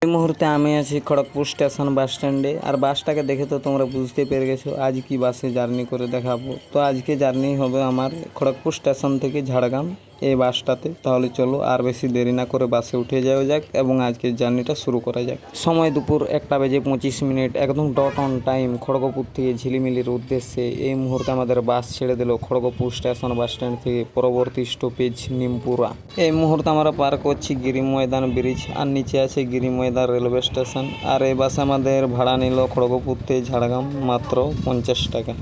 এই মুহূর্তে আমি আছি খড়গপুর স্টেশন বাস স্ট্যান্ডে। আর বাসটাকে দেখে তো তোমরা বুঝতে পেরে গেছো আজ কি বাসে জার্নি করে দেখাবো। তো আজকে জার্নি হবে আমার খড়গপুর স্টেশন থেকে ঝাড়গ্রাম এই বাসটাতে। তাহলে চলো আর বেশি দেরি না করে বাসে উঠে যাওয়া যাক এবং আজকের জার্নিটা শুরু করা যাক। সময় দুপুর 1:25, একদম ডট অন টাইম খড়গপুর থেকে ঝিলিমিলির উদ্দেশ্যে এই মুহূর্তে আমাদের বাস ছেড়ে দিল খড়গপুর স্টেশন বাস স্ট্যান্ড থেকে। পরবর্তী স্টপেজ নিমপুরা। এই মুহূর্তে আমরা পার করছি গিরি ময়দান ব্রিজ, আর নিচে আছে গিরি ময়দান রেলওয়ে স্টেশন। আর এই বাসে আমাদের ভাড়া নিল খড়গপুর থেকে ঝাড়গ্রাম মাত্র 50 টাকা।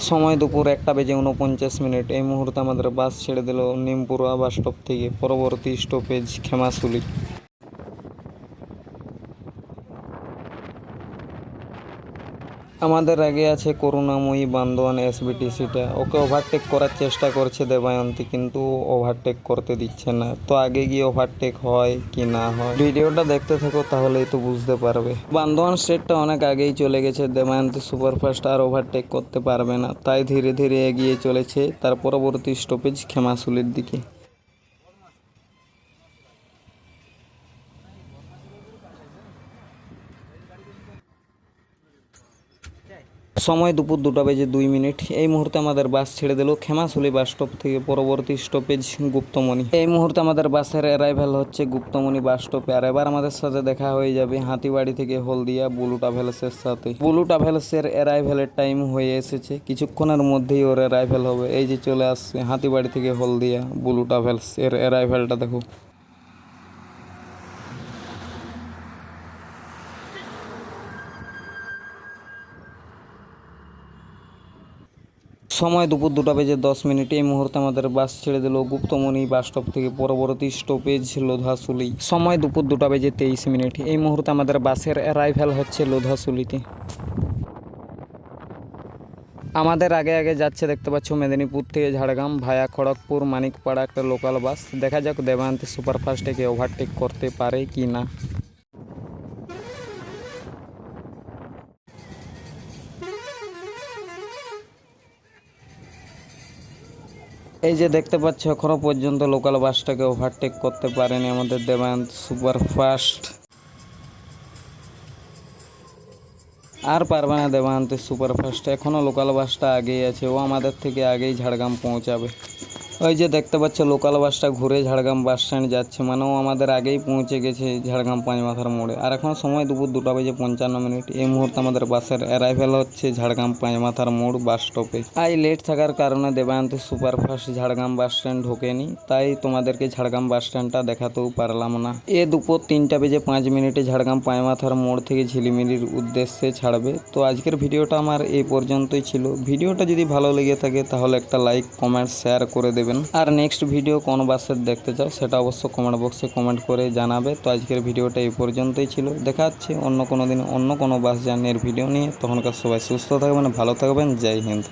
সময় দুপুর 1:49। এই মুহূর্তে আমাদের বাস ছেড়ে দিল নিমপুরা বাস স্টপ থেকে। পরবর্তী স্টপেজ খেমাশুলি। আমাদের আগে আছে করুণাময়ী বান্দোয়ান এসবিটিসিটা। ওকে ওভারটেক করার চেষ্টা করছে দেবায়ন্তী, কিন্তু ওভারটেক করতে দিচ্ছে না। তো আগে গিয়ে ওভারটেক হয় কি না হয়, ভিডিওটা দেখতে থাকো তাহলেই তো বুঝতে পারবে। বান্দোয়ান স্টেটটা অনেক আগেই চলে গেছে, দেবায়ন্তী সুপারফাস্ট আর ওভারটেক করতে পারবে না, তাই ধীরে ধীরে এগিয়ে চলেছে তার পরবর্তী স্টপেজ খেমাশুলির দিকে। সময় দুপুর 2:02। এই মুহূর্তে আমাদের বাস ছেড়ে দিল খেমাশুলি বাস স্টপ থেকে। পরবর্তী স্টপেজ গুপ্তমণি। এই মুহূর্তে আমাদের বাসের অ্যারাইভেল হচ্ছে গুপ্তমণি বাস স্টপে। আর এবার আমাদের সাথে দেখা হয়ে যাবে হাতিবাড়ি থেকে হলদিয়া বুলু ট্রাভেলসের সাথে। বুলু ট্রাভেলসের অ্যারাইভেলের টাইম হয়ে এসেছে, কিছুক্ষণের মধ্যেই ওর অ্যারাইভেল হবে। এই যে চলে আসছে হাতিবাড়ি থেকে হলদিয়া বুলু ট্রাভেলস, এর অ্যারাইভেলটা দেখো। সময় দুপুর 2:10। এই মুহূর্তে আমাদের বাস ছেড়ে দিল গুপ্তমণি বাস স্টপ থেকে। পরবর্তী স্টপেজ লোধাশুলি। সময় দুপুর 2:23। এই মুহূর্তে আমাদের বাসের অ্যারাইভেল হচ্ছে লোধাশুলিতে। আমাদের আগে আগে যাচ্ছে দেখতে পাচ্ছ মেদিনীপুর থেকে ঝাড়গ্রাম ভায়া খড়গপুর মানিকপাড়া একটা লোকাল বাস। দেখা যাক দেবায়ন্তী সুপারফাস্টকে ওভারটেক করতে পারে কি না। এই যে দেখতে পাচ্ছ এখনো পর্যন্ত লোকাল বাসটাকে ওভারটেক করতে পারেনি আমাদের দেবায়ন্তী সুপারফাস্ট। আর পারবে না দেবায়ন্তী সুপারফাস্ট, এখনও লোকাল বাসটা আগেই আছে, ও আমাদের থেকে আগেই ঝাড়গ্রাম পৌঁছাবে। ওই যে দেখতে পাচ্ছ লোকাল বাসটা ঘুরে ঝাড়গ্রাম বাস স্ট্যান্ড যাচ্ছে, মানে ও আমাদের আগেই পৌঁছে গেছে ঝাড়গ্রাম পাঁচমাথার মোড়ে। আর এখন সময় দুপুর 2:55। এই মুহূর্তে আমাদের বাসের অ্যারাইভেল হচ্ছে ঝাড়গ্রাম পাঁচমাথার মোড় বাস স্টপে। আই লেট থাকার কারণে দেবায়ন্তী সুপারফাস্ট ঝাড়গ্রাম বাস স্ট্যান্ড ঢোকেনি, তাই তোমাদেরকে ঝাড়গ্রাম বাস স্ট্যান্ডটা দেখাতেও পারলাম না। দুপুর 3:05 ঝাড়গ্রাম পাঁচমাথার মোড় থেকে ঝিলিমিলির উদ্দেশ্যে ছাড়বে। তো আজকের ভিডিওটা আমার এই পর্যন্তই ছিল। ভিডিওটা যদি ভালো লেগে থাকে তাহলে একটা লাইক কমেন্ট শেয়ার করে দেবেন। আর নেক্সট ভিডিও কোন বাসের দেখতে চাও সেটা অবশ্য কমেন্ট বক্সে কমেন্ট করে জানাবে। তো আজকের ভিডিওটা এই পর্যন্তই ছিল, দেখা হচ্ছে অন্য কোনো দিন অন্য কোনো বাস জার্নির ভিডিও নিয়ে। তখনকার সবাই সুস্থ থাকবেন, ভালো থাকবেন, জয় হিন্দ।